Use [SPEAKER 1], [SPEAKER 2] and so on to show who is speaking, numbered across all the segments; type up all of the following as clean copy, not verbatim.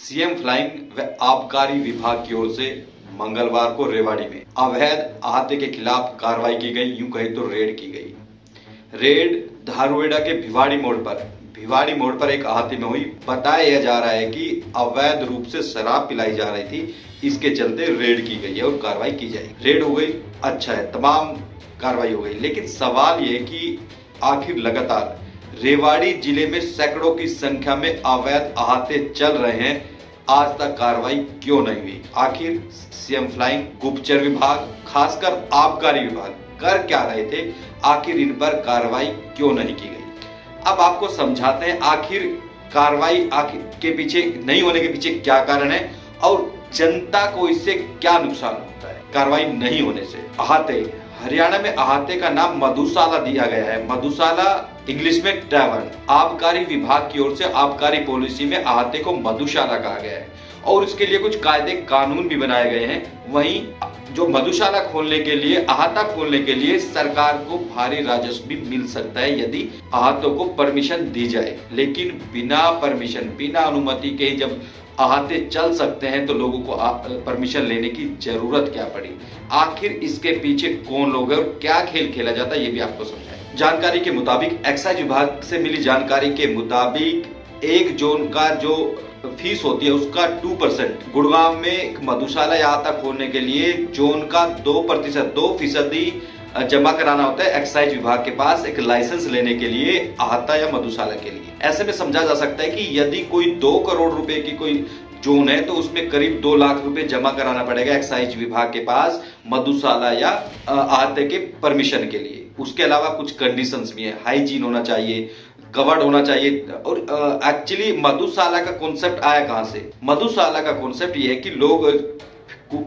[SPEAKER 1] CM flying व आबकारी विभाग की ओर से मंगलवार को रेवाड़ी में अवैध अहाते के खिलाफ कार्रवाई की गई। यूं कहे तो रेड की गई। रेड धारुएड़ा के भिवाड़ी मोड़ पर एक अहाते में हुई। बताया जा रहा है कि अवैध रूप से शराब पिलाई जा रही थी, इसके चलते रेड की गई है और कार्रवाई की जाएगी। रेड हो गई, अच्छा है, तमाम कार्रवाई हो गई, लेकिन सवाल ये कि आखिर लगातार रेवाड़ी जिले में सैकड़ों की संख्या में अवैध अहाते चल रहे हैं, आज तक कार्रवाई क्यों नहीं हुई? आखिर सीएम फ्लाइंग, गुप्तचर विभाग, खासकर आबकारी विभाग कर क्या रहे थे? आखिर इन पर कार्रवाई क्यों नहीं की गई? अब आपको समझाते हैं आखिर कार्रवाई के पीछे नहीं होने के पीछे क्या कारण है और जनता को इससे क्या नुकसान होता है कार्रवाई नहीं होने से। अहाते, हरियाणा में अहाते का नाम मधुशाला दिया गया है। मधुशाला इंग्लिश में टैवर्न। आबकारी विभाग की ओर से आबकारी पॉलिसी में अहाते को मधुशाला कहा गया है और इसके लिए कुछ कायदे कानून भी बनाए गए हैं। वहीं जो मधुशाला खोलने के लिए, अहाता खोलने के लिए सरकार को भारी राजस्व भी मिल सकता है यदि अहातों को परमिशन दी जाए। लेकिन बिना परमिशन, बिना अनुमति के जब अहाते चल सकते हैं तो लोगों को परमिशन लेने की जरूरत क्या पड़ी? आखिर इसके पीछे कौन लोग हैं और क्या खेल खेला जाता है, ये भी आपको समझाएं। जानकारी के मुताबिक, एक्साइज विभाग से मिली जानकारी के मुताबिक एक जोन का जो फीस होती है उसका 2%। गुड़गांव में एक मधुशाला या अहाता खोलने के लिए जोन का 2% जमा कराना होता है एक्साइज विभाग के पास एक लाइसेंस लेने के लिए, अहाता या मधुशाला के लिए। ऐसे में समझा जा सकता है कि यदि कोई 2 करोड़ रुपए की कोई जोन है तो उसमें करीब 2 लाख रुपए जमा कराना पड़ेगा एक्साइज विभाग के पास मधुशाला या अहाते के परमिशन के लिए। उसके अलावा कुछ कंडीशंस भी है, हाइजीन होना चाहिए, कवर्ड होना चाहिए। और एक्चुअली मधुशाला का कॉन्सेप्ट आया कहां से? मधुशाला का कॉन्सेप्ट ये है कि लोग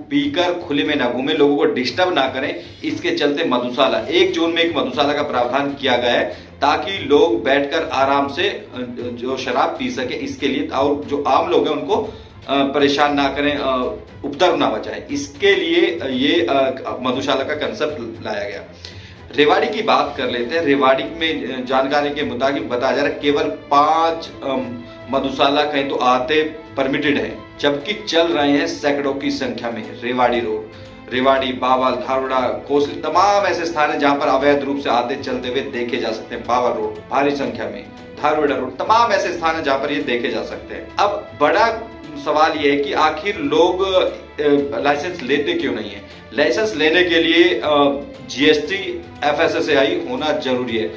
[SPEAKER 1] पीकर खुले में ना घूमे, लोगों को डिस्टर्ब ना करें, इसके चलते मधुशाला, एक जोन में एक मधुशाला का प्रावधान किया गया है ताकि लोग बैठकर आराम से जो शराब पी सके, इसके लिए। और जो आम लोग हैं उनको परेशान ना करें, उपद्रव ना बचाएं, इसके लिए ये मधुशाला का कंसेप्ट लाया गया। रेवाड़ी की बात कर लेते हैं। रेवाड़ी में जानकारी के मुताबिक बताया जा रहा है केवल 5 मधुशाला कहीं तो अहाते परमिटेड है, जबकि चल रहे हैं सैकड़ों की संख्या में। रेवाड़ी रोड, रेवाड़ी, बावल, धारुड़ा, कोसली, तमाम ऐसे स्थान है जहां पर अवैध रूप से अहाते चलते हुए देखे जा सकते हैं। बावल रोड भारी संख्या में, धारुड़ा रोड, तमाम ऐसे स्थान है जहां पर ये देखे जा सकते हैं। अब बड़ा सवाल ये है कि आखिर लोग लाइसेंस लेते क्यों नहीं है? लाइसेंस लेने के लिए जीएसटी, एफएसएसएआई होना जरूरी है,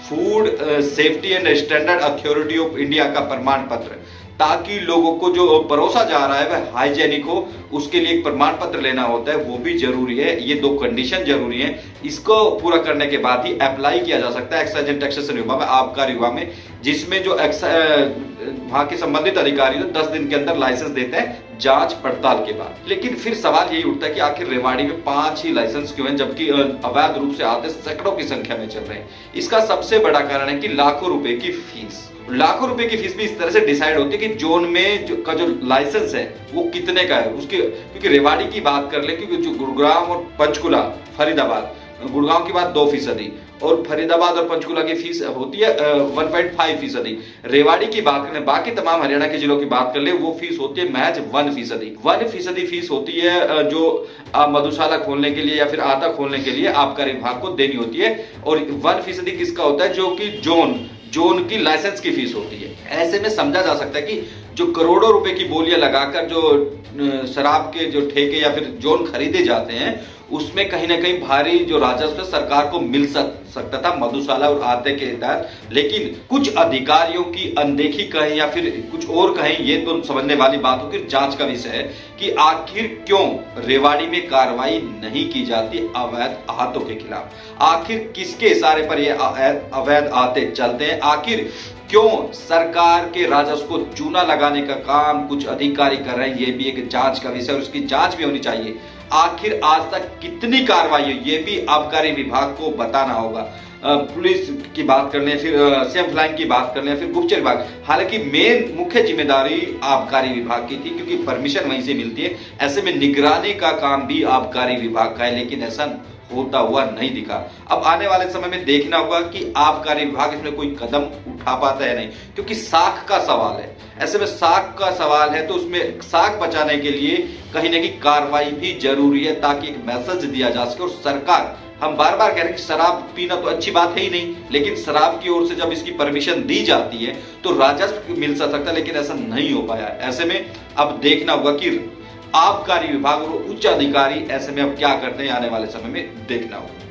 [SPEAKER 1] food safety and standard authority of India का प्रमाण पत्र, ताकि लोगों को जो परोसा जा रहा है वह हाइजेनिक हो, उसके लिए एक प्रमाण पत्र लेना होता है, वो भी जरूरी है। ये 2 कंडीशन जरूरी है। इसको पूरा करने के बाद ही अप्लाई किया जा सकता है एक्साइज एंड टैक्सेशन विभाग में, आबकारी विभाग में, जिसमें जो वहां के संबंधित अधिकारी 10 दिन के अंदर लाइसेंस देते हैं जांच पड़ताल के बाद। लेकिन फिर सवाल यही उठता है कि आखिर रेवाड़ी में 5 ही लाइसेंस क्यों हैं, जबकि अवैध रूप से अहाते सैकड़ों की संख्या में चल रहे हैं? इसका सबसे बड़ा कारण है कि लाखों रुपए की फीस भी इस तरह से डिसाइड होती है कि जोन में जो लाइसेंस है वो कितने का है उसके। क्योंकि रेवाड़ी की बात कर ले, क्योंकि जो गुड़गांव और पंचकुला, फरीदाबाद, गुड़गांव की बात 2% और फरीदाबाद और पंचकुला की फीस होती है 1.5%। रेवाड़ी की बात करें, बाकी तमाम हरियाणा के जिलों की बात कर ले, वो फीस होती है महज 1% फीस होती है जो मधुशाला खोलने के लिए या फिर अहाता खोलने के लिए आबकारी विभाग को देनी होती है। और 1% किसका होता है? जो कि जोन की लाइसेंस की फीस होती है। ऐसे में समझा जा सकता है कि जो करोड़ों रुपए की बोलियां लगाकर जो शराब के जो ठेके या फिर जोन खरीदे जाते हैं, उसमें कहीं ना कहीं भारी जो राजस्व सरकार को मिल सकता था मधुशाला और अहाते के तहत। लेकिन कुछ अधिकारियों की अनदेखी कहें या फिर कुछ और कहें, ये तो समझने वाली बात होगी, जांच का विषय है कि आखिर क्यों रेवाड़ी में कार्रवाई नहीं की जाती अवैध अहातों के खिलाफ? आखिर किसके इशारे पर ये अवैध अहाते चलते हैं? आखिर क्यों सरकार के राजस्व को चूना लगाने का काम कुछ अधिकारी कर रहे हैं? ये भी एक जांच का विषय और उसकी जांच भी होनी चाहिए। आखिर आज तक कितनी कार्रवाई है ये भी आबकारी विभाग को बताना होगा। पुलिस की बात कर लें, फिर सीएम फ्लाइंग की बात कर लें, फिर गुप्तचर विभाग, हालांकि मेन मुख्य जिम्मेदारी आबकारी विभाग की थी क्योंकि परमिशन वहीं से मिलती है। ऐसे में निगरानी का काम भी आबकारी विभाग का है, लेकिन ऐसा होता हुआ नहीं दिखा। अब आने वाले समय में देखना होगा कि आबकारी विभाग इसमें कोई कदम खा पाता है नहीं, क्योंकि साख का सवाल है। ऐसे में साख का सवाल है तो उसमें साख बचाने के लिए कहीं ना कहीं कार्रवाई भी जरूरी है, ताकि एक मैसेज दिया जा सके। और सरकार, हम बार बार कह रहे हैं कि शराब पीना तो अच्छी बात है ही नहीं, लेकिन शराब की ओर से जब इसकी परमिशन दी जाती है तो राजस्व मिल सकता है, लेकिन ऐसा नहीं हो पाया। ऐसे में अब देखना होगा कि आबकारी विभाग और उच्च अधिकारी ऐसे में अब क्या करते हैं, आने वाले समय में देखना होगा।